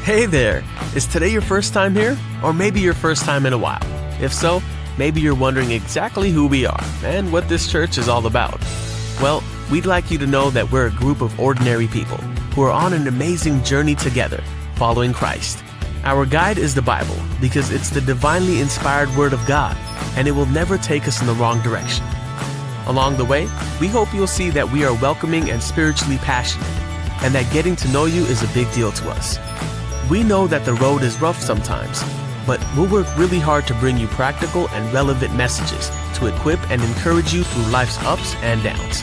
Hey there! Is today your first time here? Or maybe your first time in a while? If so, maybe you're wondering exactly who we are and what this church is all about. Well, we'd like you to know that we're a group of ordinary people who are on an amazing journey together, following Christ. Our guide is the Bible because it's the divinely inspired Word of God, and it will never take us in the wrong direction. Along the way, we hope you'll see that we are welcoming and spiritually passionate, and that getting to know you is a big deal to us. We know that the road is rough sometimes, but we'll work really hard to bring you practical and relevant messages to equip and encourage you through life's ups and downs.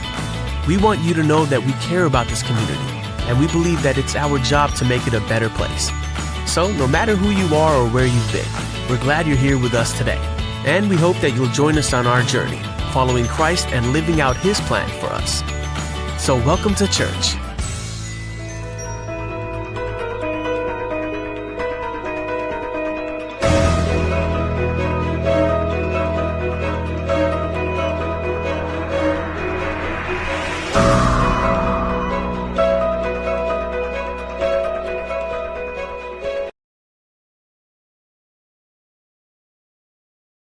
We want you to know that we care about this community, and we believe that it's our job to make it a better place. So, no matter who you are or where you've been, we're glad you're here with us today, and we hope that you'll join us on our journey, following Christ and living out His plan for us. So, welcome to church.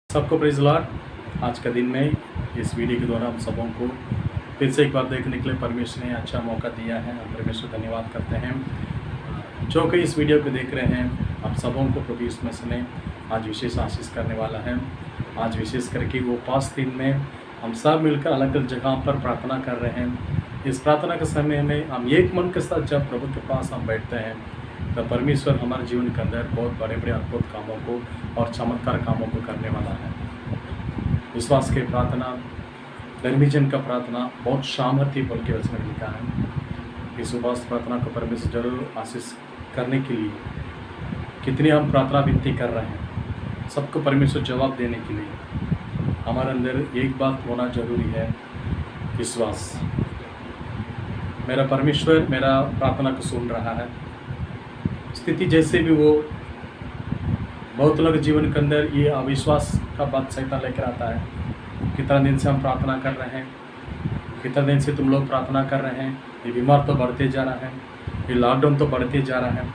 सबको praise Lord. आज का दिन में इस video के द्वारा हम सबों को फिर से एक बार देखने के लिए परमेश्वर ने अच्छा मौका दिया है। हम परमेश्वर धन्यवाद करते हैं। जो कोई इस वीडियो को देख रहे हैं, आप सबों को प्रभु यीशु मसीह ने आज विशेष आशीष करने वाला है। आज विशेष करके वो 5 दिन में हम सब मिलकर अलग अलग जगह पर प्रार्थना कर रहे हैं। इस प्रार्थना के समय में हम एक मन के साथ जब प्रभु के पास हम बैठते हैं, तो परमेश्वर हमारे जीवन के अंदर बहुत बड़े बड़े अद्भुत कामों को और चमत्कार कामों को करने वाला है। विश्वास के प्रार्थना, धर्मीजन का प्रार्थना बहुत सामर्थ्य बोल के वचन में लिखा है। इस उपवास प्रार्थना को परमेश्वर जरूर आशीष करने के लिए कितनी हम प्रार्थना विनती कर रहे हैं, सबको परमेश्वर जवाब देने के लिए हमारे अंदर एक बात होना जरूरी है, विश्वास। मेरा परमेश्वर मेरा प्रार्थना को सुन रहा है। स्थिति जैसे भी वो, बहुत लोग जीवन के अंदर ये अविश्वास का बात शैतान लेकर आता है। कितना दिन से हम प्रार्थना कर रहे हैं, कितना दिन से तुम लोग प्रार्थना कर रहे हैं, ये बीमार तो बढ़ते जा रहा है, ये लॉकडाउन तो बढ़ते जा रहा है।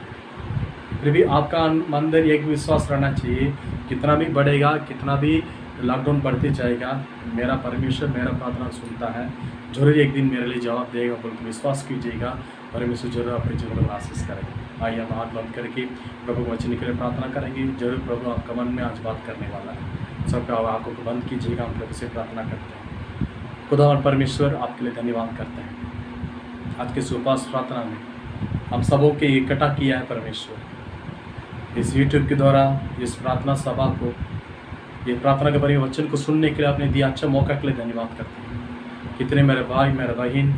फिर भी आपका अंदर एक विश्वास रहना चाहिए, कितना भी बढ़ेगा, कितना भी लॉकडाउन बढ़ते जाएगा, मेरा परमेश्वर मेरा प्रार्थना सुनता है, जरूर एक दिन मेरे लिए जवाब देगा बोल के विश्वास कीजिएगा। परमेश्वर जरूर अपने जीवन में आशीष करेगा। आइए हम हाथ बंद करके प्रभु वचन के लिए प्रार्थना करेंगे। जरूर प्रभु आपका मन में आज बात करने वाला है। सबका आंखों को बंद कीजिएगा। हम प्रभु से प्रार्थना करते हैं। खुदा और परमेश्वर आपके लिए धन्यवाद करते हैं। आज के उपवास प्रार्थना में हम सबों के इकट्ठा किया है परमेश्वर। इस यूट्यूब के द्वारा इस प्रार्थना सभा को, ये प्रार्थना के बारे में वचन को सुनने के लिए आपने दिया अच्छा मौका के लिए धन्यवाद करते हैं। कितने मेरे भाई, मेरे बहन,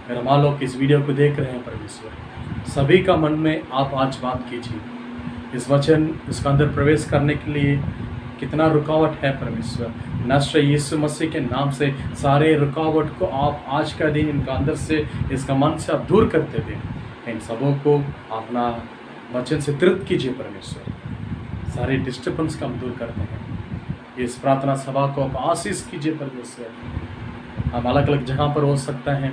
मेरे माँ लोग इस वीडियो को देख रहे हैं परमेश्वर, सभी का मन में आप आज बात कीजिए। इस वचन इसका अंदर प्रवेश करने के लिए कितना रुकावट है परमेश्वर, नस्र यीशु मसीह के नाम से सारे रुकावट को आप आज का दिन इनका अंदर से, इसका मन से आप दूर करते हुए इन सबों को अपना वचन से तृप्त कीजिए परमेश्वर। सारे डिस्टर्बेंस का हम दूर करते हैं। इस प्रार्थना सभा को आप आशीष कीजिए परमेश्वर। हम अलग अलग जगह पर हो सकते हैं,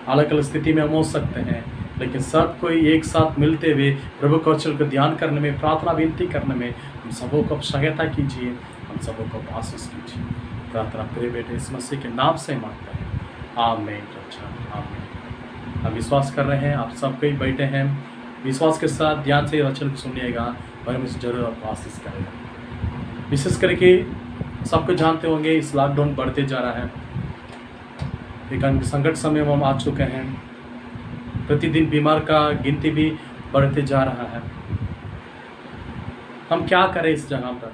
अलग अलग स्थिति में हम हो सकते हैं, लेकिन सब कोई एक साथ मिलते हुए प्रभु के वचन को ध्यान करने में, प्रार्थना विनती करने में हम सबों को सहायता कीजिए, हम सबों को आशीष कीजिए। प्रार्थना प्रिय बेटे इस मसीह के नाम से मांगते हैं, आमीन। अच्छा आमीन। हम विश्वास कर रहे हैं, आप सब कोई बैठे हैं, विश्वास के साथ ध्यान से वचन को सुनिएगा, परमेश्वर जरूर आपको आशीष करेगा। विशेष करके सबको जानते होंगे इस लॉकडाउन बढ़ते जा रहा है। एक संकट समय में हम आ चुके हैं। प्रतिदिन बीमार का गिनती भी बढ़ते जा रहा है। हम क्या करें इस जगह पर?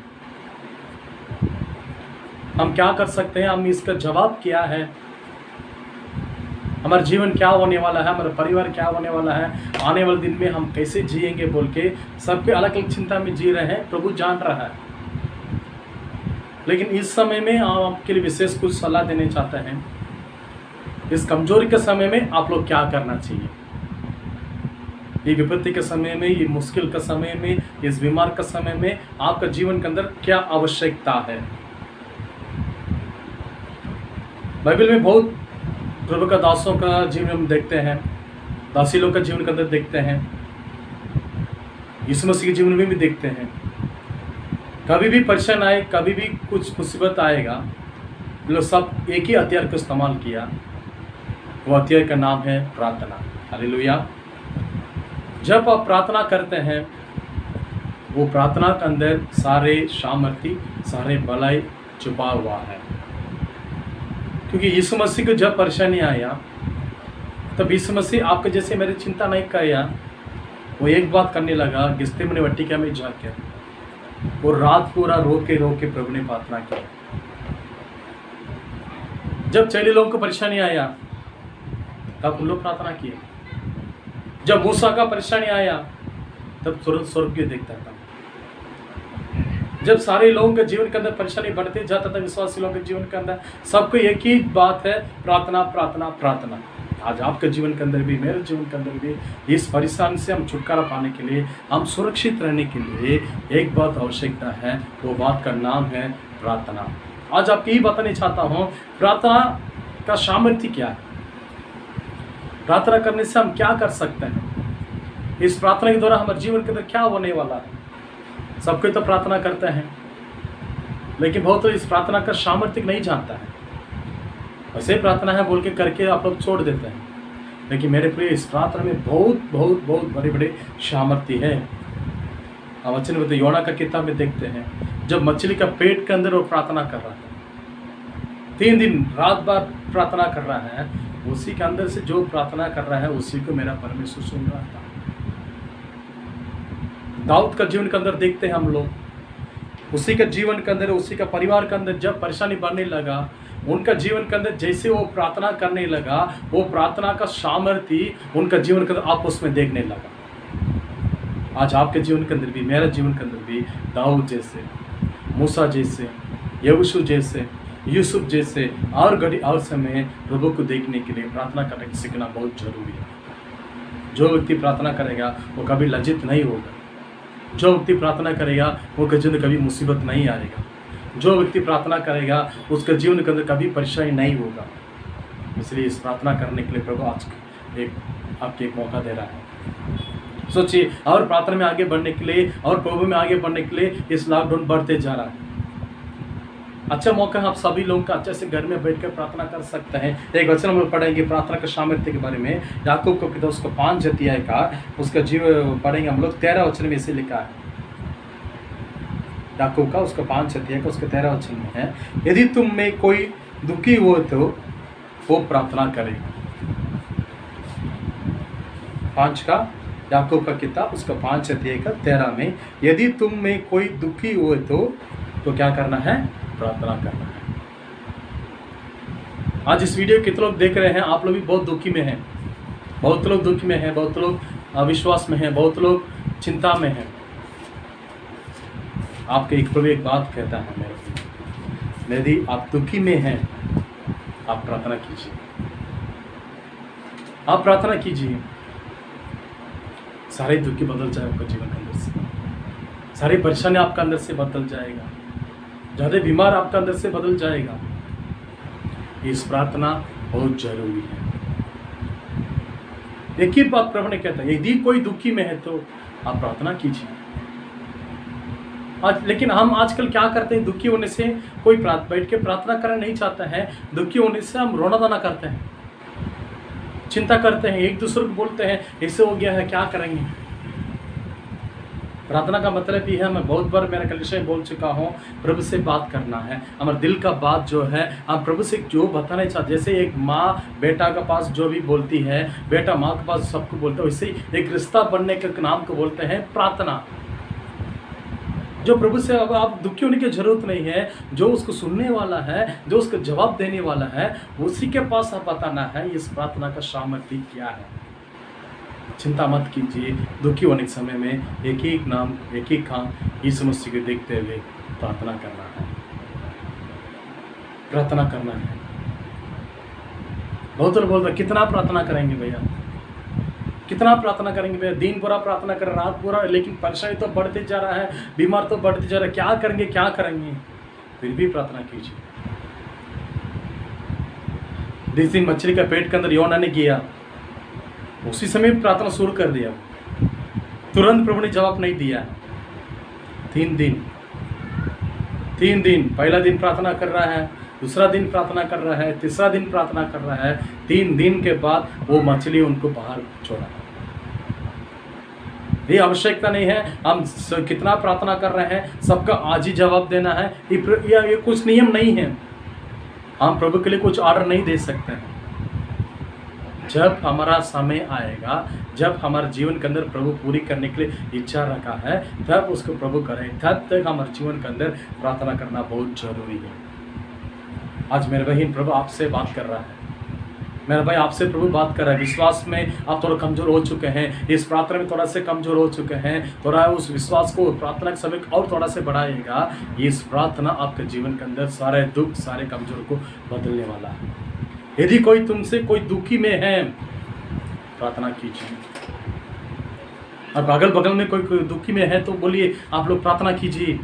हम क्या कर सकते हैं? हम इसका जवाब क्या है? हमारा जीवन क्या होने वाला है? हमारा परिवार क्या होने वाला है? आने वाले दिन में हम कैसे जिएंगे बोल के सबके अलग अलग चिंता में जी रहे हैं। प्रभु जान रहा है, लेकिन इस समय में आपके लिए विशेष कुछ सलाह देने चाहते हैं। इस कमजोरी के समय में आप लोग क्या करना चाहिए? ये विपत्ति के समय में, ये मुश्किल के समय में, इस बीमार के समय में आपका जीवन के अंदर क्या आवश्यकता है? बाइबल में बहुत प्रभु का दासों का जीवन हम देखते हैं, दासी लोग का जीवन के अंदर देखते हैं। यीशु मसीह के जीवन में भी देखते हैं। कभी भी परेशान आए, कभी भी कुछ मुसीबत आएगा, लोग सब एक ही हथियार को इस्तेमाल किया। वो हथियार का नाम है प्रार्थना। हालेलुया। जब आप प्रार्थना करते हैं, वो प्रार्थना के अंदर सारे सामर्थ्य, सारे भलाई छुपा हुआ है। क्योंकि यीशु मसीह को जब परेशानी आया, तब यीशु मसीह आपके जैसे मेरी चिंता नहीं किया। वो एक बात करने लगा, गिस्तेमनी वाटिका में जाकर वो रात पूरा रो के प्रभु ने प्रार्थना किया। जब चेले लोगों को परेशानी आया, तब उन लोग प्रार्थना किए। जब मूसा का परेशानी आया, तब स्वर्ग के देखता था। जब सारे लोगों के जीवन के अंदर परेशानी बढ़ते जाता था, विश्वासी लोगों के जीवन के अंदर सबको एक ही बात है, प्रार्थना प्रार्थना प्रार्थना। आज आपके जीवन के अंदर भी, मेरे जीवन के अंदर भी इस परेशानी से हम छुटकारा पाने के लिए, हम सुरक्षित रहने के लिए एक बात आवश्यकता है। वो बात का नाम है प्रार्थना। आज आपको यही बताना चाहता हूँ, प्रार्थना का सामर्थ्य क्या है, प्रार्थना करने से हम क्या कर सकते हैं, इस प्रार्थना के द्वारा हमारे जीवन के अंदर क्या होने वाला है। सब कोई तो प्रार्थना करते हैं, लेकिन बहुत तो इस प्रार्थना का सामर्थ्य नहीं जानता है। वैसे प्रार्थना है बोल के करके आप लोग छोड़ देते हैं, लेकिन मेरे प्रिय, इस प्रार्थना में बहुत बहुत बहुत बड़े बड़े सामर्थ्य है। हम वचन में योना का किताब में देखते हैं, जब मछली का पेट के अंदर वो प्रार्थना कर रहा है, 3 दिन रात भर प्रार्थना कर रहा है, उसी के अंदर से जो प्रार्थना कर रहा है उसी को मेरा परमेश्वर सुन रहा था। दाऊद का जीवन के अंदर देखते हैं हम लोग, उसी के जीवन के अंदर, उसी का परिवार के अंदर जब परेशानी बढ़ने लगा, उनका जीवन के अंदर जैसे वो प्रार्थना करने लगा, वो प्रार्थना का सामर्थ्य उनका जीवन के अंदर आपस में देखने लगा। आज आपके जीवन के अंदर भी, मेरा जीवन के अंदर भी दाऊद जैसे, मूसा जैसे, यहोशू जैसे, यूसुफ जैसे और घड़ी और समय प्रभु को देखने के लिए प्रार्थना करने की सीखना बहुत जरूरी है। जो व्यक्ति प्रार्थना करेगा वो कभी लज्जित नहीं होगा। जो व्यक्ति प्रार्थना करेगा वो जीवन कभी मुसीबत नहीं आएगा। जो व्यक्ति प्रार्थना करेगा उसके जीवन के अंदर कभी परेशानी नहीं होगा। इसलिए इस प्रार्थना करने के लिए प्रभु आज आपके एक मौका दे रहा है। सोचिए, और प्रार्थना में आगे बढ़ने के लिए और प्रभु में आगे बढ़ने के लिए इस लॉकडाउन बढ़ते जा रहा है। अच्छा मौका, आप सभी लोगों का अच्छे से घर में बैठकर प्रार्थना कर सकते हैं। एक वचन हम लोग पढ़ेंगे प्रार्थना के सामर्थ्य के बारे में, याकूब को किताब उसका 5 अध्याय का उसका जीव पढ़ेंगे हम लोग। 13 वचन में इसे लिखा है, याकूब का उसका 5 अध्याय का उसका 13 वचन में है, यदि तुम में कोई दुखी हो तो वो प्रार्थना करे। 5 का याकूब का किताब उसका 5 अध्याय का 13 में, यदि तुम में कोई दुखी हो तो क्या करना है, प्रार्थना करना है। आज इस वीडियो कितने लोग देख रहे हैं, आप लोग भी बहुत दुखी में हैं, बहुत लोग दुखी में हैं, बहुत लोग अविश्वास में हैं, बहुत लोग चिंता में हैं। आपके एक प्रभु एक बात कहता है मेरे, यदि आप दुखी में हैं, आप प्रार्थना कीजिए, आप प्रार्थना कीजिए, सारे दुखी बदल जाए आपका जीवन के अंदर से, सारी परेशानी आपका अंदर से बदल जाएगा, ज़्यादा बीमार आपका अंदर से बदल जाएगा। इस प्रार्थना बहुत जरूरी है। एक ही बात प्रभु ने कहता है, यदि कोई दुखी में है तो आप प्रार्थना कीजिए। आज लेकिन हम आजकल क्या करते हैं, दुखी होने से कोई बैठ के प्रार्थना करना नहीं चाहता है। दुखी होने से हम रोना धोना करते हैं, चिंता करते हैं, एक दूसरे को बोलते हैं ऐसे हो गया है, क्या करेंगे। प्रार्थना का मतलब ये है, मैं बहुत बार मेरा कलिसिया बोल चुका हूँ, प्रभु से बात करना है। हमारे दिल का बात जो है हम प्रभु से जो बताना चाहते, जैसे एक माँ बेटा के पास जो भी बोलती है, बेटा माँ के पास सबको बोलता है, वैसे एक रिश्ता बनने के नाम को बोलते हैं प्रार्थना। जो प्रभु से अब आप दुखी होने की जरूरत नहीं है, जो उसको सुनने वाला है, जो उसको जवाब देने वाला है, उसी के पास आप बताना है इस प्रार्थना का सामर्थ्य क्या है। चिंता मत कीजिए, दुखी होने के समय में एक ही नाम, एक ही काम, यीशु मसीह को देखते हुए प्रार्थना करना है, प्रार्थना करना है। बहुत लोग बोलते हैं कितना प्रार्थना करेंगे भैया, कितना प्रार्थना करेंगे भैया, दिन पूरा प्रार्थना कर, रात पूरा, लेकिन परेशानी तो बढ़ते जा रहा है, बीमार तो बढ़ते जा रहा है, क्या करेंगे क्या करेंगे। फिर भी प्रार्थना कीजिए। जिस दिन मछली का पेट के अंदर योना ने किया, उसी समय प्रार्थना शुरू कर दिया, तुरंत प्रभु ने जवाब नहीं दिया। 3 दिन, पहला दिन प्रार्थना कर रहा है, दूसरा दिन प्रार्थना कर रहा है, तीसरा दिन प्रार्थना कर रहा है। 3 दिन के बाद वो मछली उनको बाहर छोड़ा। ये आवश्यकता नहीं है हम कितना प्रार्थना कर रहे हैं सबका आज ही जवाब देना है, ये कुछ नियम नहीं है। हम प्रभु के लिए कुछ ऑर्डर नहीं दे सकते हैं। जब हमारा समय आएगा, जब हमारे जीवन के अंदर प्रभु पूरी करने के लिए इच्छा रखा है, तब उसको प्रभु करें। तब तक हमारे जीवन के अंदर प्रार्थना करना बहुत जरूरी है। आज मेरे बहन प्रभु आपसे बात कर रहा है, मेरा भाई आपसे प्रभु बात कर रहा है। विश्वास में आप थोड़ा कमज़ोर हो चुके हैं, इस प्रार्थना में थोड़ा से कमज़ोर हो चुके हैं, थोड़ा उस विश्वास को प्रार्थना के समय और थोड़ा से बढ़ाएगा। इस प्रार्थना आपके जीवन के अंदर सारे दुख, सारे कमज़ोर को बदलने वाला है। यदि कोई तुमसे कोई दुखी में है, प्रार्थना कीजिए। अब अगल बगल में कोई दुखी में है तो बोलिए, आप लोग प्रार्थना कीजिए,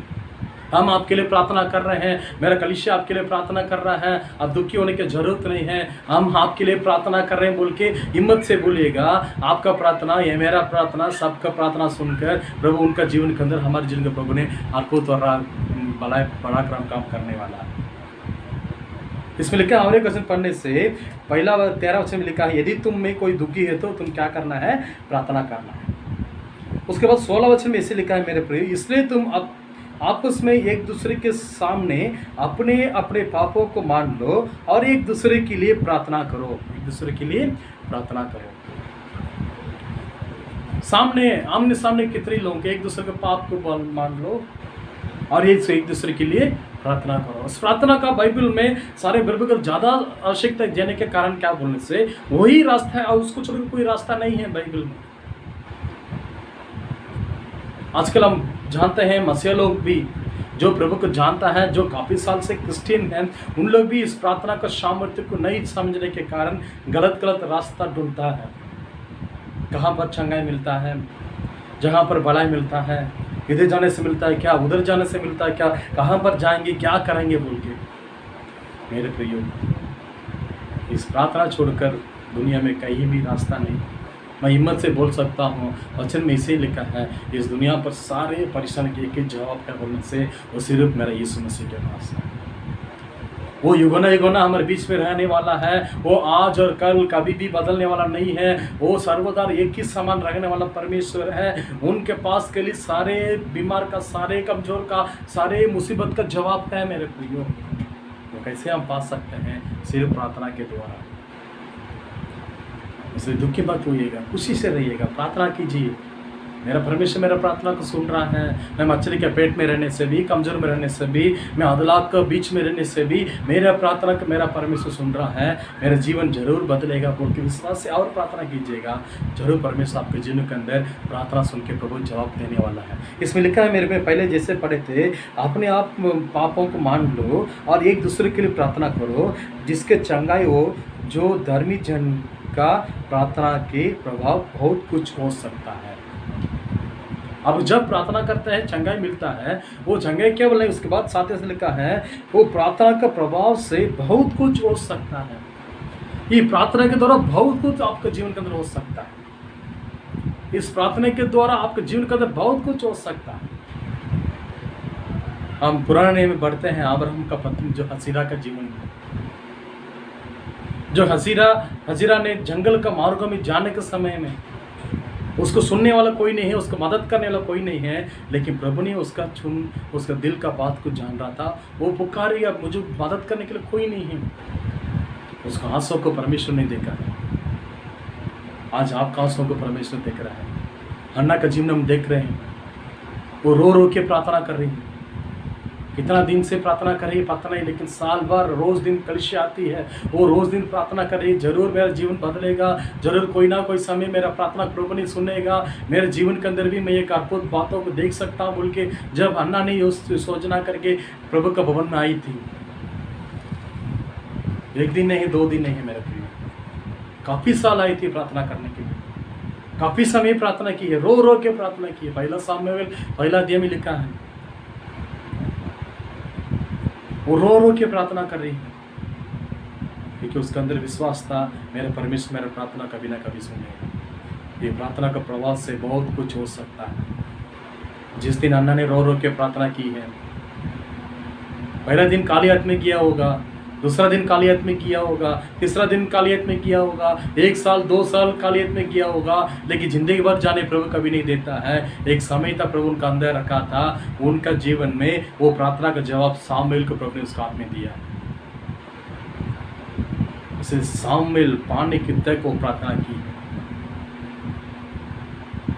हम आपके लिए प्रार्थना कर रहे हैं, मेरा कलीसिया आपके लिए प्रार्थना कर रहा है, अब दुखी होने की जरूरत नहीं है, हम आपके लिए प्रार्थना कर रहे हैं बोल के हिम्मत से बोलिएगा। आपका प्रार्थना, ये मेरा प्रार्थना, सबका प्रार्थना सुनकर प्रभु उनका जीवन के अंदर, हमारे जीवन के प्रभु ने अद्भुत और बड़ा काम करने वाला है। इसमें लिखा है, और एक वचन पढ़ने से पहला 13 वचन में लिखा है, यदि तुम में कोई दुखी है तो तुम क्या करना है, प्रार्थना करना है। उसके बाद 16 वचन में ऐसे लिखा है, मेरे प्रिय, इसलिए तुम अब आपस में एक दूसरे के सामने अपने अपने पापों को मान लो और एक दूसरे के लिए प्रार्थना करो। एक दूसरे के लिए प्रार्थना करो। आमने सामने कितने लोग एक दूसरे के पाप को मान लो और एक दूसरे के लिए प्रार्थना करो। उस प्रार्थना का बाइबल में सारे बिल्कुल ज़्यादा आवश्यकता देने के कारण क्या बोलने से वही रास्ता है और उसको छोड़कर कोई रास्ता नहीं है बाइबल में। आजकल हम जानते हैं मसीह लोग भी, जो प्रभु को जानता है, जो काफ़ी साल से क्रिश्चियन हैं, उन लोग भी इस प्रार्थना का सामर्थ्य को नहीं समझने के कारण गलत रास्ता ढूंढता है। कहाँ पर चंगाई मिलता है, जहाँ पर भलाई मिलता है, इधर जाने से मिलता है क्या, उधर जाने से मिलता है क्या, कहाँ पर जाएंगे, क्या करेंगे बोल के। मेरे प्रियो, इस प्रार्थना छोड़कर दुनिया में कहीं भी रास्ता नहीं। मैं हिम्मत से बोल सकता हूँ, वचन में इसे लिखा है, इस दुनिया पर सारे परेशान के एक जवाब क्या बोलने से वो सिर्फ मेरा यीशु मसीह के पास है। वो युगना हमारे बीच में रहने वाला है। वो आज और कल कभी भी बदलने वाला नहीं है। वो सर्वदा एक ही समान रहने वाला परमेश्वर है। उनके पास के लिए सारे बीमार का, सारे कमजोर का, सारे मुसीबत का जवाब है। मेरे प्रियो, तो कैसे हम पा सकते हैं? सिर्फ प्रार्थना के द्वारा। इसलिए दुखी मत होइएगा, खुशी से रहिएगा, प्रार्थना कीजिए। मेरा परमेश्वर मेरा प्रार्थना को सुन रहा है। मैं मछली के पेट में रहने से भी, कमजोर में रहने से भी, मैं अदलाक के बीच में रहने से भी मेरा प्रार्थना को मेरा परमेश्वर सुन रहा है। मेरा जीवन जरूर बदलेगा बोल के विश्वास से और प्रार्थना कीजिएगा। जरूर परमेश्वर आपके जीवन के अंदर प्रार्थना सुन के प्रभु जवाब देने वाला है। इसमें लिखा है, मेरे में पहले जैसे पढ़े थे, अपने आप पापों को मान लो और एक दूसरे के लिए प्रार्थना करो, जिसके चंगाई हो। जो धर्मी जन का प्रार्थना के प्रभाव बहुत कुछ हो सकता है। अब जब प्रार्थना करते हैं चंगाई मिलता है। वो चंगाई क्या बोले, उसके बाद साथ से लिखा है, वो प्रार्थना का प्रभाव से बहुत कुछ हो सकता है। ये प्रार्थना के द्वारा बहुत कुछ आपके जीवन के अंदर हो सकता है। इस प्रार्थना के द्वारा आपके जीवन के अंदर बहुत कुछ हो सकता है। हम पुराने में बढ़ते हैं, अब्राहम का पत्नी जो हसीरा का जीवन है, जो हसीरा ने जंगल का मार्ग में जाने के समय में उसको सुनने वाला कोई नहीं है, उसको मदद करने वाला कोई नहीं है, लेकिन प्रभु ने उसका दिल का बात को जान रहा था। वो पुकारी, अब मुझे मदद करने के लिए कोई नहीं है। उसका आंसू को परमेश्वर ने देखा है। आज आपका आंसू को परमेश्वर देख रहा है। हन्ना का जीवन हम देख रहे हैं, वो रो रो के प्रार्थना कर रही है। कितना दिन से प्रार्थना कर रही है पता नहीं, लेकिन साल भर रोज़ दिन कलिशा आती है, वो रोज़ दिन प्रार्थना कर रही है। जरूर मेरा जीवन बदलेगा, जरूर कोई ना कोई समय मेरा प्रार्थना प्रभु नहीं सुनेगा। मेरे जीवन के अंदर भी मैं एक अद्भुत बातों को देख सकता हूँ बोल के जब हन्ना ने उस सोचना करके प्रभु का भवन में आई थी। एक दिन नहीं, 2 दिन नहीं है मेरे प्रिय, काफ़ी साल आई थी प्रार्थना करने के लिए। काफ़ी समय प्रार्थना की है, रो रो के प्रार्थना की है। पहला सामुएल पहला अध्याय में लिखा है, वो रो रो के प्रार्थना कर रही है, क्योंकि उसके अंदर विश्वास था, मेरे परमेश्वर मेरा प्रार्थना कभी ना कभी सुनेगा। ये प्रार्थना का प्रभाव से बहुत कुछ हो सकता है। जिस दिन अन्ना ने रो रो के प्रार्थना की है, पहला दिन कालियत में किया होगा, दूसरा दिन कालियत में किया होगा, तीसरा दिन कालियत में किया होगा, 1 साल 2 साल कालियत में किया होगा, लेकिन जिंदगी भर जाने प्रभु कभी नहीं देता है। एक समय था प्रभु उनका अंदर रखा था, उनका जीवन में वो प्रार्थना का जवाब सामुएल को प्रभु ने उसका हाथ में दिया। उसे सामुएल पाने की तक वो प्रार्थना की।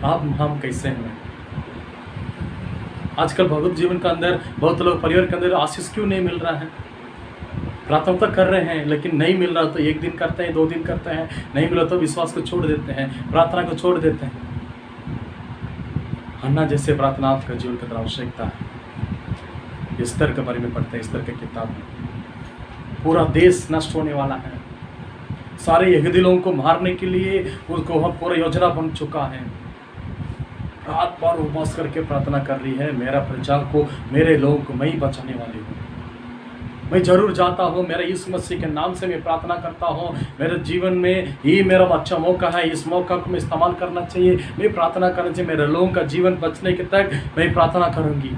अब हम कैसे हैं? आजकल भगवत जीवन का अंदर बहुत लोग परिवार के अंदर आशीष क्यों नहीं मिल रहा है? प्रार्थना तो कर रहे हैं लेकिन नहीं मिल रहा तो 1 दिन करते हैं, 2 दिन करते हैं, नहीं मिला तो विश्वास को छोड़ देते हैं, प्रार्थना को छोड़ देते हैं। हन्ना जैसे प्रार्थना आपका जीवन की आवश्यकता है। स्तर के बारे में पढ़ते हैं, स्तर के किताब में पूरा देश नष्ट होने वाला है। सारे यहूदी लोगों को मारने के लिए उसको पूरा योजना बन चुका है। रात भर उपवास करके प्रार्थना कर रही है, मेरा प्रजा को, मेरे लोगों को मैं ही बचाने वाली हूँ। मैं जरूर जाता हूँ, मेरे यीशु मसीह के नाम से मैं प्रार्थना करता हूँ। मेरे जीवन में ये मेरा अच्छा मौका है, इस मौका को मैं इस्तेमाल करना चाहिए, मैं प्रार्थना करना चाहिए। मेरे लोगों का जीवन बचने के तक मैं प्रार्थना करूँगी।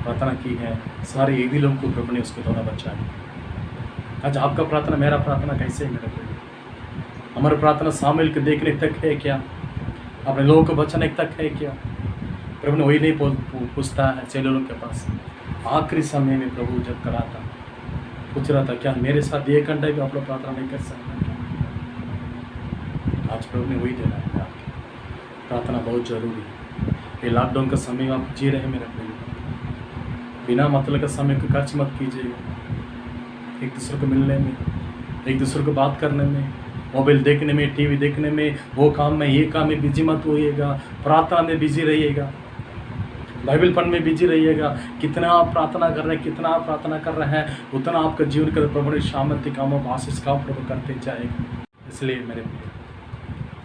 प्रार्थना की है, सारे यहूदी लोगों को प्रभु ने उसके द्वारा बचाया। आज आपका प्रार्थना, मेरा प्रार्थना कैसे है मेरे प्रभु? हमारा प्रार्थना सामुएल के देखने तक है क्या? अपने लोगों को बचाने तक है क्या? प्रभु ने वही नहीं पूछता है चेले लोगों के पास। आखिरी समय में प्रभु जब करा था, पूछ रहा था क्या मेरे साथ 1 घंटे भी आप लोग प्रार्थना नहीं कर सकते? आज प्रभु ने वही देना है। आपकी प्रार्थना बहुत जरूरी है। ये लॉकडाउन का समय आप जी रहे हैं मेरे प्रभु, बिना मतलब का समय को खर्च मत कीजिएगा। एक दूसरे को मिलने में, एक दूसरे को बात करने में, मोबाइल देखने में, टीवी देखने में, वो काम में, ये काम में बिजी मत होइएगा। प्रार्थना में बिजी रहिएगा, बाइबल पढ़ने में बिजी रहिएगा। कितना आप प्रार्थना कर रहे हैं, कितना आप प्रार्थना कर रहे हैं, उतना आपका जीवन के प्रभु ने सामर्थ्य कामों को आशीष का प्रभु करते जाएगा। इसलिए मेरे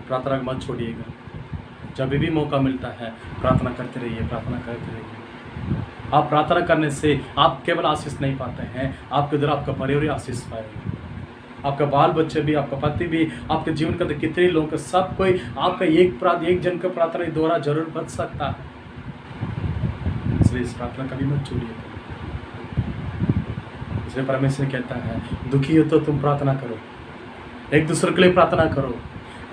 प्रार्थना को मत छोड़िएगा। जब भी मौका मिलता है प्रार्थना करते रहिए, प्रार्थना करते रहिए। आप प्रार्थना करने से आप केवल आशीष नहीं पाते हैं, आपके उधर आपका परिवार आशीष पाएगा, आपका बाल बच्चे भी, आपका पति भी, आपके जीवन का कितने लोगों का, सब कोई आपका एक जन का प्रार्थना के द्वारा जरूर बच सकता है। इसलिए इस प्रार्थना कभी मत छोड़िए। इसलिए परमेश्वर कहता है दुखी हो तो तुम प्रार्थना करो, एक दूसरे के लिए प्रार्थना करो।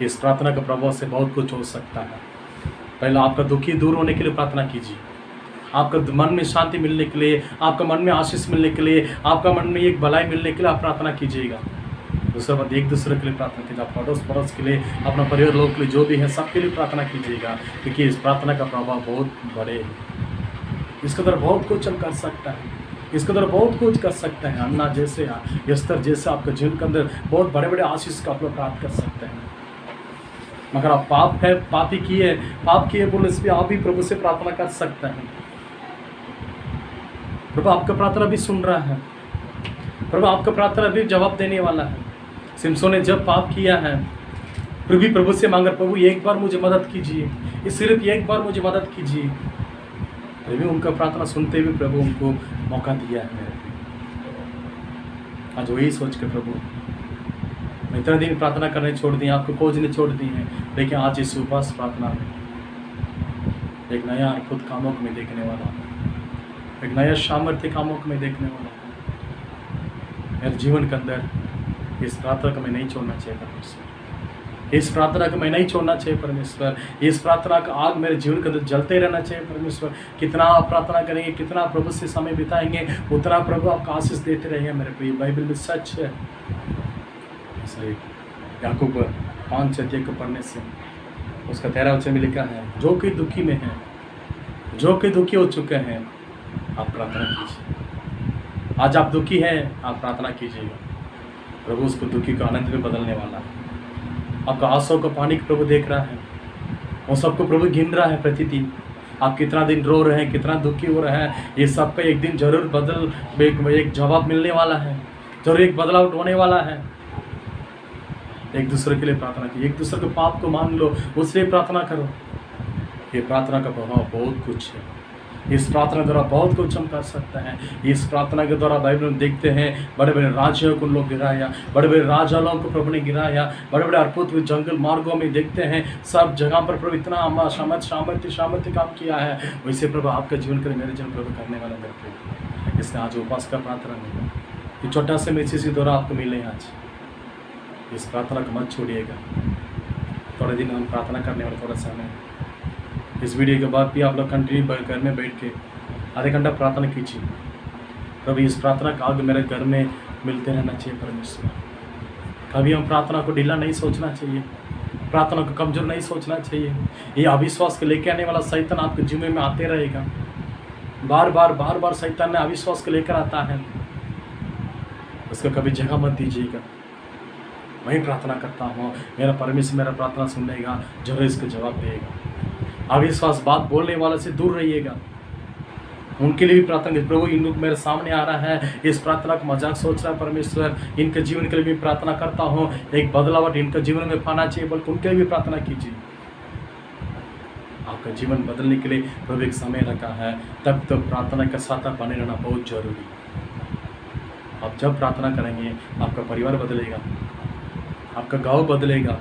इस प्रार्थना के प्रभाव से बहुत कुछ हो सकता है। पहले आपका दुखी दूर होने के लिए प्रार्थना कीजिए, आपका मन में शांति मिलने के लिए, आपका मन में आशीष मिलने के लिए, आपका मन में एक भलाई मिलने के लिए आप प्रार्थना कीजिएगा। दूसरा बात, एक दूसरे के लिए प्रार्थना कीजिए, आप पड़ोस के लिए, अपना परिवार लोगों के लिए, जो भी है सबके लिए प्रार्थना कीजिएगा, क्योंकि इस प्रार्थना का प्रभाव बहुत बड़े है। इसके द्वारा बहुत कुछ हम कर सकता है, इसके द्वारा बहुत कुछ कर सकते हैं। अन्ना जैसे, यस्तर जैसे आपके जीवन के अंदर बहुत बड़े बड़े आशीष का आप लोग प्राप्त कर सकते हैं। मगर आप पाप किए बोले इस पर आप भी प्रभु से प्रार्थना कर सकते हैं। प्रभु आपका प्रार्थना भी सुन रहा है, प्रभु आपका प्रार्थना भी जवाब देने वाला है। सिमसोन ने जब पाप किया है फिर भी प्रभु से मांगा, प्रभु एक बार मुझे मदद कीजिए, सिर्फ एक बार मुझे मदद कीजिए। फिर भी उनका प्रार्थना सुनते हुए प्रभु उनको मौका दिया है। मेरे आज वही सोच के प्रभु मैं इतना दिन प्रार्थना करने छोड़ दी, आपको खोजने छोड़ दी है, लेकिन आज इस उपवास प्रार्थना में एक नया अद्भुत कामों को मैं देखने वाला हूँ, एक नया सामर्थ्य कामों को मैं देखने वाला हूँ। मेरे जीवन के अंदर इस प्रार्थना को मैं नहीं छोड़ना चाहिए परमेश्वर, इस प्रार्थना को मैं नहीं छोड़ना चाहिए परमेश्वर। इस प्रार्थना का आग मेरे जीवन के अंदर जलते रहना चाहिए परमेश्वर। कितना आप प्रार्थना करेंगे, कितना प्रभु से समय बिताएंगे, उतना प्रभु आपका आशीष देते रहेंगे मेरे प्रिय। बाइबल में सच है। इसलिए याकूब 5:6 को पढ़ने से उसका 13 वचन में लिखा है, जो कोई दुखी में है, जो कोई दुखी हो चुके हैं, आप प्रार्थना कीजिए। आज आप दुखी हैं, आप प्रार्थना कीजिएगा, प्रभु उसको दुखी को आनंद में बदलने वाला है। आपका आंसू का पानी प्रभु देख रहा है, वो सबको प्रभु गिन रहा है प्रतिदिन। आप कितना दिन रो रहे हैं, कितना दुखी हो रहे हैं, ये सबका एक दिन जरूर एक जवाब मिलने वाला है, जरूर एक बदलाव होने वाला है। एक दूसरे के लिए प्रार्थना कीजिए, एक दूसरे के पाप को मान लो, उससे प्रार्थना करो। ये प्रार्थना का प्रभाव बहुत कुछ है। इस प्रार्थना के द्वारा बहुत कुछ हम कर सकते हैं। इस प्रार्थना के द्वारा बाइबल में देखते हैं बड़े बड़े राज्यों को लोग गिराया, बड़े बड़े राजा लोगों को प्रभु ने गिराया, बड़े बड़े अद्भुत जंगल मार्गों में देखते हैं सब जगह पर प्रभु इतना सामर्थ्य काम किया है। वैसे प्रभु आपका जीवन करे, मेरे जीवन प्रभु करने वाला मेरे प्रभु। इसलिए आज उपास का प्रार्थना में ये छोटा से मैसेज के द्वारा आपको मिले आज, इस प्रार्थना को मत छोड़िएगा। थोड़े दिन हम प्रार्थना करने वाले, थोड़ा समय इस वीडियो के बाद भी आप लोग कंटिन्यू घर में बैठ के आधे घंटा प्रार्थना कीजिए। कभी इस प्रार्थना का आगे मेरे घर में मिलते रहना चाहिए परमेश्वर। कभी हम प्रार्थना को ढीला नहीं सोचना चाहिए, प्रार्थना को कमज़ोर नहीं सोचना चाहिए। ये अविश्वास को लेकर आने वाला शैतान आपके जीवन में आते रहेगा। बार बार शैतान ने अविश्वास को लेकर आता है, उसको कभी जगह मत दीजिएगा। मैं प्रार्थना करता हूँ, मेरा परमेश्वर मेरा प्रार्थना सुन लेगा, जरूर इसको जवाब देगा। अविश्वास बात बोलने वाले से दूर रहिएगा। उनके लिए भी प्रार्थना, प्रभु इन लोग मेरे सामने आ रहा है, इस प्रार्थना का मजाक सोच रहा है परमेश्वर, इनके जीवन के लिए भी प्रार्थना करता हूँ, एक बदलावट इनके जीवन में पाना चाहिए, बल्कि उनके लिए भी प्रार्थना कीजिए। आपका जीवन बदलने के लिए प्रभु एक समय रखा है, तब तक प्रार्थना का साथ बने रहना बहुत जरूरी है। आप जब प्रार्थना करेंगे आपका परिवार बदलेगा, आपका गांव बदलेगा,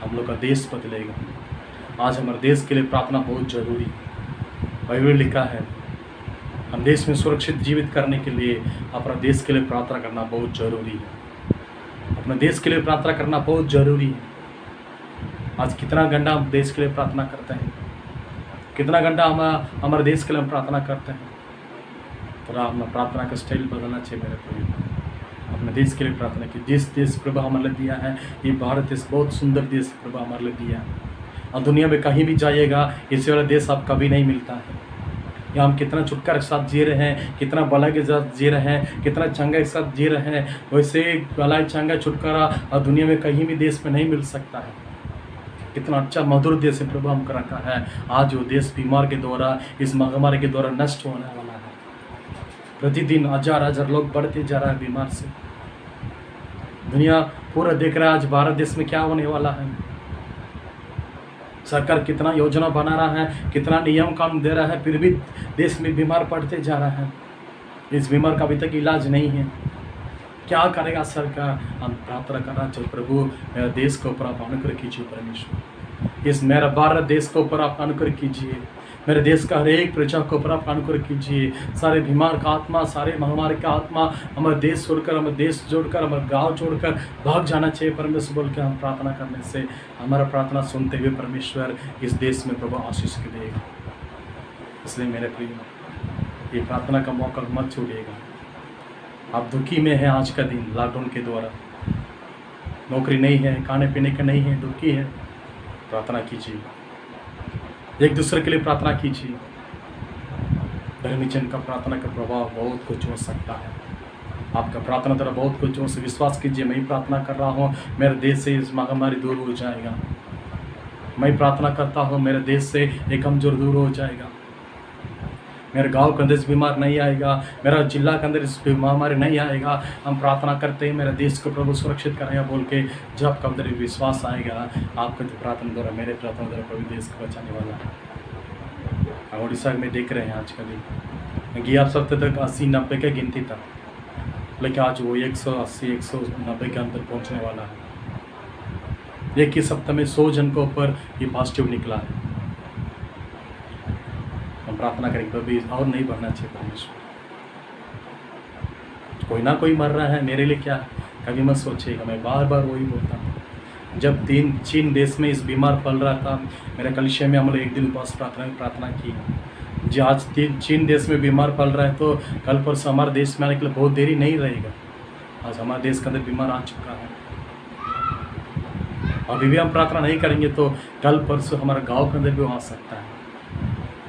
हम लोग का देश बदलेगा। आज हमारे देश के लिए प्रार्थना बहुत जरूरी है। बाइबल में लिखा है हम देश में सुरक्षित जीवित करने के लिए अपना देश के लिए प्रार्थना करना बहुत जरूरी है। अपने देश के लिए प्रार्थना करना बहुत जरूरी है। आज कितना घंटा हम देश के लिए प्रार्थना करते हैं, कितना घंटा हम हमारे देश के लिए हम प्रार्थना करते हैं। थोड़ा अपना प्रार्थना का स्टाइल बदलना चाहिए मेरे प्रभु। अपने देश के लिए प्रार्थना की, जिस देश प्रभु हमारे लिए दिया है, ये भारत देश बहुत सुंदर देश प्रभु हमारे लिए दिया है। और दुनिया में कहीं भी जाइएगा इसी वाला देश आप कभी नहीं मिलता है। यहाँ हम कितना छुटकारा के साथ जी रहे हैं, कितना भलाई के साथ जी रहे हैं, कितना चंगा के साथ जी रहे हैं, वैसे भलाई चंगा छुटकारा और दुनिया में कहीं भी देश में नहीं मिल सकता है। कितना अच्छा मधुर देश है प्रभु हमको रखा है। आज वो देश बीमार के द्वारा, इस महामारी के द्वारा नष्ट होने वाला है। प्रतिदिन हजार लोग बढ़ते जा रहा है बीमार से। दुनिया पूरा देख रहा है आज भारत देश में क्या होने वाला है। सरकार कितना योजना बना रहा है, कितना नियम कानून दे रहा है, फिर भी देश में बीमार पड़ते जा रहा है। इस बीमार का अभी तक इलाज नहीं है। क्या करेगा सरकार? हम प्रार्थना करना चाहिए, प्रभु मेरा देश के ऊपर आप अनुग्रह कीजिए परमेश्वर। इस मेरा भारत देश के ऊपर आप अनुग्रह कीजिए, मेरे देश का हर एक प्रजा के ऊपर आप अनुग्रह कीजिए। सारे बीमार का आत्मा, सारे महामारी का आत्मा हमारे देश छोड़कर, हमारे देश जोड़कर, हमारे गांव छोड़कर भाग जाना चाहिए परमेश्वर बोल के हम प्रार्थना करने से हमारा प्रार्थना सुनते हुए परमेश्वर इस देश में प्रभु आशीष देगा। इसलिए मेरे प्रिय, ये प्रार्थना का मौका मत छोड़िएगा। आप दुखी में हैं आज का दिन, लॉकडाउन के द्वारा नौकरी नहीं है, खाने पीने का नहीं है, दुखी है, प्रार्थना कीजिए। एक दूसरे के लिए प्रार्थना कीजिए। धर्मी जन का प्रार्थना का प्रभाव बहुत कुछ हो सकता है। आपका प्रार्थना द्वारा बहुत कुछ हो सकता है। विश्वास कीजिए, मैं प्रार्थना कर रहा हूँ, मेरे देश से इस महामारी दूर हो जाएगा। मैं प्रार्थना करता हूँ, मेरे देश से एक कमजोर दूर हो जाएगा। मेरे गांव के अंदर इस बीमार नहीं आएगा, मेरा जिला के अंदर इस महामारी नहीं आएगा। हम प्रार्थना करते हैं मेरे देश को प्रभु सुरक्षित करेगा बोल के। जब आपका अंदर विश्वास आएगा, आपके तो प्रार्थना द्वारा, मेरे प्रार्थना द्वारा प्रभु देश को बचाने वाला है। उड़ीसा में देख रहे हैं आज का दिन, गया आप सब तक 80-90 का गिनती था, लेकिन आज वो 180-190 के अंदर पहुँचने वाला है। एक ही सप्ताह में 100 जन के ऊपर ये पॉजिटिव निकला है। हम प्रार्थना करें कभी और नहीं बढ़ना चाहिए परमेश्वर। कोई ना कोई मर रहा है, मेरे लिए क्या है, कभी मत सोचिएगा। मैं बार वही बोलता हूँ। जब चीन देश में इस बीमार फैल रहा था, मेरे कलिसिया में हम लोग एक दिन उपवास प्रार्थना की। जो आज चीन देश में बीमार फैल रहा है, तो कल परसों हमारे देश में आने के लिए बहुत देरी नहीं रहेगा। आज हमारे देश के अंदर बीमार आ चुका है। अभी भी हम प्रार्थना नहीं करेंगे तो कल परसों हमारे गाँव के अंदर भी आ सकता है,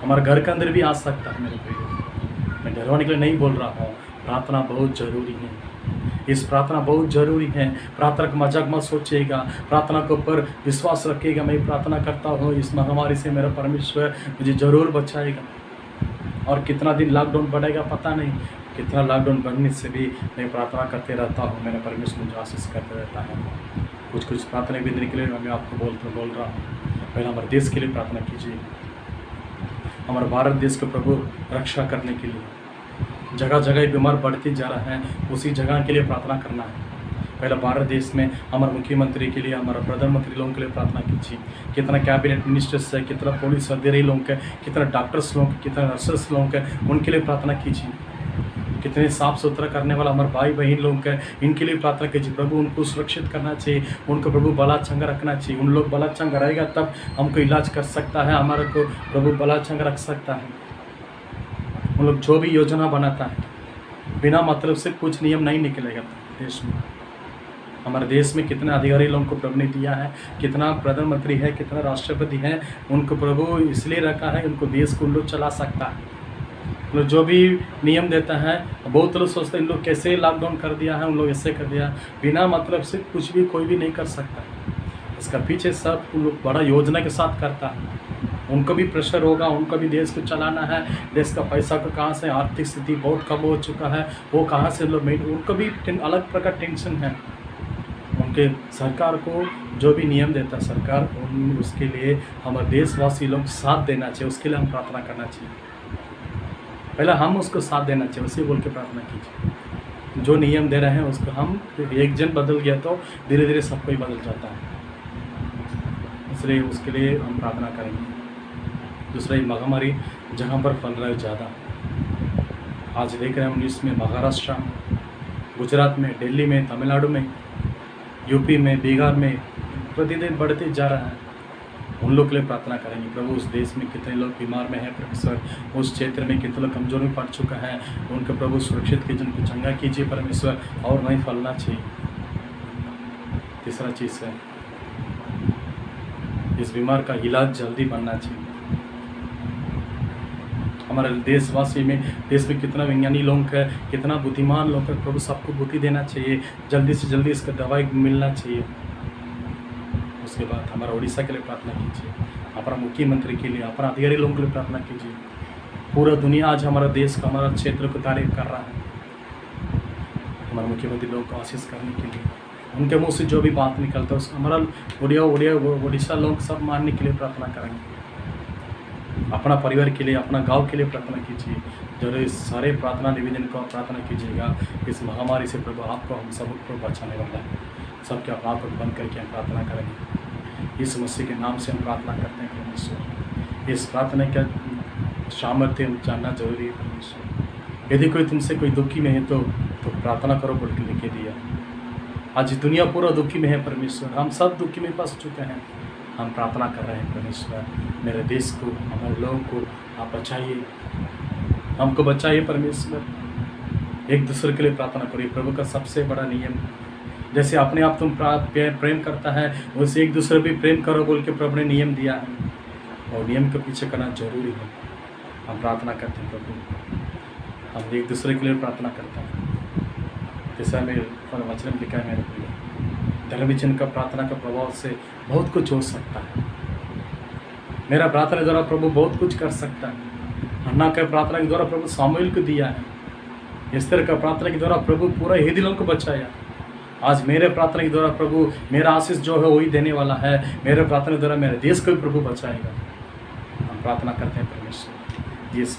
हमारे घर के अंदर भी आ सकता है। मेरे प्रिय, मैं डरवाने के लिए नहीं बोल रहा हूँ। प्रार्थना बहुत ज़रूरी है। इस प्रार्थना बहुत ज़रूरी है। प्रार्थना का मजाक मत सोचिएगा, प्रार्थना के ऊपर विश्वास रखिएगा। मैं प्रार्थना करता हूँ, इस महामारी से मेरा परमेश्वर मुझे ज़रूर बचाएगा। और कितना दिन लॉकडाउन बढ़ेगा पता नहीं, कितना लॉकडाउन बढ़ने से भी मैं प्रार्थना करते रहता हूँ। मेरा परमेश्वर मुझे आशीष करते रहता है। कुछ प्रार्थना भी निकले, मैं आपको बोल रहा हूँ। पहले हमारे देश के लिए प्रार्थना कीजिए। हमारे भारत देश के प्रभु रक्षा करने के लिए। जगह जगह बीमार बढ़ती जा रहा है, उसी जगह के लिए प्रार्थना करना है। पहले भारत देश में हमारे मुख्यमंत्री के लिए, हमारे प्रधानमंत्री लोगों के लिए प्रार्थना कीजिए। कितना कैबिनेट मिनिस्टर्स है, कितना पुलिस अधिकारी लोगों के, कितना डॉक्टर्स लोगों के, कितना नर्सेस लोगों के, उनके लिए प्रार्थना कीजिए। कितने साफ सुथरा करने वाला हमारे भाई बहन लोगों के, इनके लिए प्रार्थना कीजिए। प्रभु उनको सुरक्षित करना चाहिए, उनको प्रभु बला चंगा रखना चाहिए। उन लोग बला चंगा रहेगा तब हमको इलाज कर सकता है, हमारे को प्रभु बला चंगा रख सकता है। उन लोग जो भी योजना बनाता है बिना मतलब से कुछ नियम नहीं निकलेगा देश में। हमारे देश में कितने अधिकारी लोगों को प्रभु ने दिया है, कितना प्रधानमंत्री है, कितना राष्ट्रपति है, उनको प्रभु इसलिए रखा है, उनको देश को उन लोग चला सकता है। लोग जो भी नियम देता है, बहुत लोग सोचते हैं इन लोग कैसे लॉकडाउन कर दिया है, उन लोग ऐसे कर दिया, बिना मतलब से कुछ भी कोई भी नहीं कर सकता। इसका पीछे सब उन लोग बड़ा योजना के साथ करता है। उनको भी प्रेशर होगा, उनको भी देश को चलाना है, देश का पैसा को कहाँ से, आर्थिक स्थिति बहुत कम हो चुका है, वो कहाँ से लोग, उनको भी अलग प्रकार टेंशन है। उनके सरकार को जो भी नियम देता है सरकार, उसके लिए हमारे देशवासी लोग साथ देना चाहिए, उसके लिए हम प्रार्थना करना चाहिए। पहले हम उसको साथ देना चाहिए, उसे बोल के प्रार्थना कीजिए। जो नियम दे रहे हैं उसको हम, एक जन बदल गया तो धीरे धीरे सब कोई बदल जाता है, इसलिए उसके लिए हम प्रार्थना करेंगे। दूसरा, ये महामारी जहाँ पर फैल रहा है ज़्यादा, आज देख रहे हैं हम न्यूज़ में, महाराष्ट्र, गुजरात में, दिल्ली में, तमिलनाडु में, यूपी में, बिहार में प्रतिदिन बढ़ते जा रहा है। उन लोग के लिए प्रार्थना करेंगे। प्रभु उस देश में कितने लोग बीमार में हैं परमेश्वर, उस क्षेत्र में कितने लोग कमजोर में पड़ चुका है, उनके प्रभु सुरक्षित कीजिए, उनको चंगा कीजिए परमेश्वर, और नहीं फैलना चाहिए। तीसरा चीज़ है, इस बीमार का इलाज जल्दी बनना चाहिए। हमारे देशवासी में, देश में कितना विज्ञानी लोग है, कितना बुद्धिमान लोग है, प्रभु सबको बुद्धि देना चाहिए, जल्दी से जल्दी इसका दवाई मिलना चाहिए। उसके बाद हमारा उड़ीसा के लिए प्रार्थना कीजिए, अपना मुख्यमंत्री के लिए, अपना अधिकारी लोगों के लिए प्रार्थना कीजिए। पूरा दुनिया आज हमारा देश का, हमारा क्षेत्र को तारीफ कर रहा है, हमारे मुख्यमंत्री लोगों को आशीष करने के लिए। उनके मुंह से जो भी बात निकलता है उसको हमारा उड़ीसा लोग सब मानने के लिए प्रार्थना करेंगे। अपना परिवार के लिए, अपना गांव के लिए प्रार्थना कीजिए। जरूर इस सारे प्रार्थना निवेदन को प्रार्थना कीजिएगा। इस महामारी से प्रभु आपको, हम सबको बचाने वाला है। सबके अपराध को बंद करके हम प्रार्थना करेंगे। इस मसीह के नाम से हम प्रार्थना करते हैं परमेश्वर। इस प्रार्थना का सामर्थ्य हम जानना जरूरी है परमेश्वर। यदि कोई तुमसे कोई दुखी में है तो प्रार्थना करो बोल के लिखे दिया। आज दुनिया पूरा दुखी में है परमेश्वर, हम सब दुखी में फंस चुके हैं। हम प्रार्थना कर रहे हैं परमेश्वर, मेरे देश को, हमारे लोगों को आप बचाइए, हमको बचाइए परमेश्वर। एक दूसरे के लिए प्रार्थना करिए। प्रभु का सबसे बड़ा नियम, जैसे अपने आप तुम प्रेम करता है वैसे एक दूसरे भी प्रेम करो बोल के प्रभु ने नियम दिया है, और नियम के पीछे करना जरूरी है। हम प्रार्थना करते हैं प्रभु, हम एक दूसरे के लिए प्रार्थना करते हैं। जैसा मेरे वचन में लिखा है, मेरे प्रिय, धर्मविचन का प्रार्थना का प्रभाव से बहुत कुछ हो सकता है। मेरा प्रार्थना के द्वारा प्रभु बहुत कुछ कर सकता है। हन्ना के प्रार्थना के द्वारा प्रभु सामुएल को दिया है। एस्तर का प्रार्थना के द्वारा प्रभु पूरा यहूदी लोगों को बचाया। आज मेरे प्रार्थना के द्वारा प्रभु मेरा आशीष जो है वही देने वाला है। मेरे प्रार्थना के द्वारा मेरे देश को भी प्रभु बचाएगा। हम प्रार्थना करते हैं परमेश्वर, जिस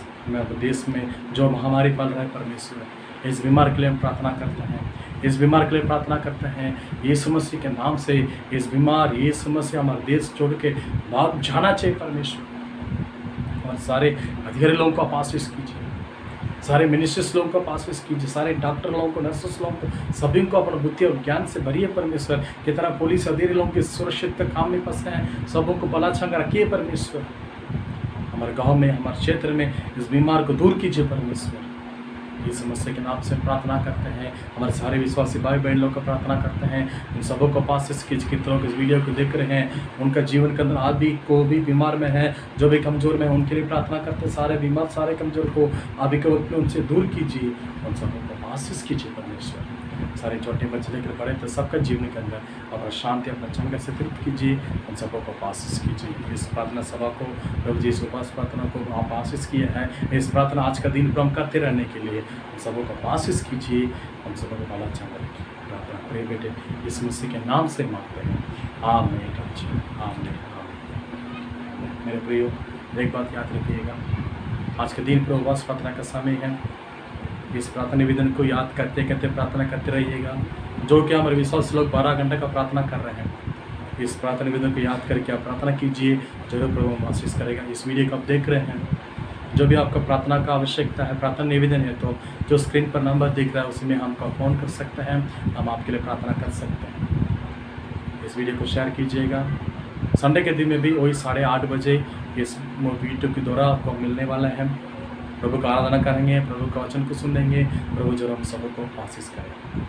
देश में जो महामारी फैल रहा है परमेश्वर, इस बीमार के लिए हम प्रार्थना करते हैं। इस बीमार के लिए प्रार्थना करते हैं यीशु मसीह के नाम से। इस बीमार यीशु मसीह हमारे देश छोड़ के भाग जाना चाहिए परमेश्वर। और सारे अधिकारी लोगों को आप आशीष कीजिए, सारे मिनिस्टर्स लोगों को आशीष कीजिए, सारे डॉक्टर लोगों को, नर्सेस लोगों को, सभी को अपना बुद्धि और ज्ञान से भरिए परमेश्वर। कितना पुलिस अधिकारी लोगों के सुरक्षित काम में फंसे हैं, सबों को बला छंगा रखिए परमेश्वर। हमारे गाँव में, हमारे क्षेत्र में इस बीमार को दूर कीजिए परमेश्वर। इस समस्या के नाम से प्रार्थना करते हैं। हमारे सारे विश्वासी भाई बहन लोग का प्रार्थना करते हैं। उन सबों को पास से कितनों के इस वीडियो को देख रहे हैं, उनका जीवन के अंदर आज भी को भी बीमार में है, जो भी कमज़ोर में है, उनके लिए प्रार्थना करते हैं। सारे बीमार, सारे कमज़ोर को अभी के वक्त में उनसे दूर कीजिए, उन सबों को आशीष कीजिए परमेश्वर। सारे छोटे बच्चे लेकर बड़े तो सबका जीवन के अंदर अपना शांति, अपना चंगा से तृप्त कीजिए, उन सबों को आशीष कीजिए। इस प्रार्थना सभा को, प्रभु जी इस उपास प्रार्थना को आप आशीष किए हैं। इस प्रार्थना आज का दिन हम करते रहने के लिए हम सबों को आशीष कीजिए, हम सबों को भला चंगा रखिए। प्रार्थना प्रिय बेटे इस मसीह के नाम से मांगते हैं, आमीन। आमीन। मेरे प्रियो, एक बात याद रखिएगा, आज के दिन पर उपवास प्रार्थना का समय है। इस प्रार्थना निवेदन को याद करते करते प्रार्थना करते रहिएगा। जो कि हमारे विश्वास लोग 12 घंटे का प्रार्थना कर रहे हैं, इस प्रार्थना निवेदन को याद करके आप प्रार्थना कीजिए, जरूर प्रभु आशीष करेगा। इस वीडियो को आप देख रहे हैं, जो भी आपका प्रार्थना का आवश्यकता है, प्रार्थना निवेदन है, तो जो स्क्रीन पर नंबर दिख रहा है उसमें हमको फ़ोन कर सकते हैं, हम आपके लिए प्रार्थना कर सकते हैं। इस वीडियो को शेयर कीजिएगा। संडे के दिन में भी वही 8:30 बजे इस वीडियो के द्वारा आपको मिलने वाला है। प्रभु का आराधना करेंगे, प्रभु का वचन को सुनेंगे। प्रभु जरूर हम सबको आशीष करें।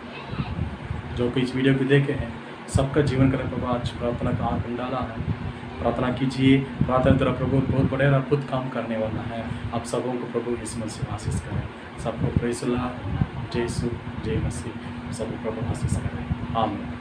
जो कि इस वीडियो को देखे हैं, सबका जीवन करें। प्रभु आज प्रार्थना का आग डाला है, प्रार्थना कीजिए। प्रार्थना द्वारा प्रभु बहुत बड़े और अद्भुत काम करने वाला है। आप सबों को प्रभु यीशु मसीह आशीष करें। सबको प्रेज़ द लॉर्ड, जय यीशु, जय मसीह, सबको प्रभु आशीष करें। आमीन।